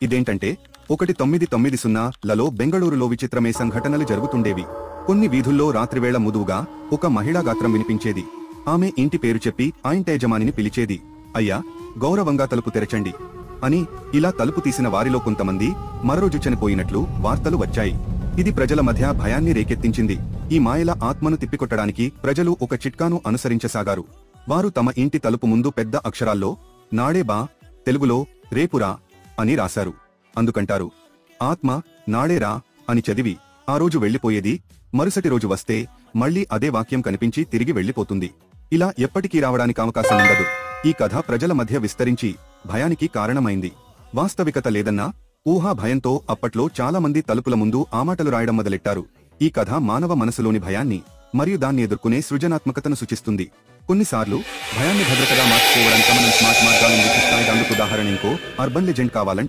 ఇదేంటంటే 1990లలో బెంగళూరులో విచిత్రమే సంఘటనలు జరుగుతుండేవి. కొన్ని వీధుల్లో రాత్రివేళ ముదువుగా ఒక మహిళా గాత్రం వినిపించేది. ఆమె ఇంటి పేరు చెప్పి ఆ ఇంటి యజమానిని పిలిచేది. అయ్యా, గౌరవంగా తలుపు తెరచండి అని. ఇలా తలుపు తీసిన వారిలో కొంతమంది మరోజు చనిపోయినట్లు వార్తలు వచ్చాయి. ఇది ప్రజల మధ్య భయాన్ని రేకెత్తించింది. ఈ మాయల ఆత్మను తిప్పికొట్టడానికి ప్రజలు ఒక చిట్కాను అనుసరించసాగారు. వారు తమ ఇంటి తలుపు ముందు పెద్ద అక్షరాల్లో నాడే బా, తెలుగులో రేపురా అని రాశారు. అందుకంటారు, ఆత్మ నాడేరా అని చదివి ఆ రోజు వెళ్లిపోయేది. మరుసటి రోజు వస్తే మళ్లీ అదే వాక్యం కనిపించి తిరిగి వెళ్లిపోతుంది. ఇలా ఎప్పటికీ రావడానికి అవకాశం ఉండదు. ఈ కథ ప్రజల మధ్య విస్తరించి భయానికి కారణమైంది. వాస్తవికత లేదన్నా ఊహా భయంతో అప్పట్లో చాలా మంది తలుపుల ముందు ఆ మాటలు రాయడం మొదలెట్టారు. ఈ కథ మానవ మనసులోని భయాన్ని మరియు దాన్ని ఎదుర్కొనే సృజనాత్మకతను సూచిస్తుంది. కొన్నిసార్లు భయాన్ని భద్రతగా మార్చుకోవడానికి మనం స్మార్ట్ మార్గాలను వీక్షిస్తాయి. అందుకు ఉదాహరణ ఇంకో అర్బన్ లెజెండ్ కావాలంటే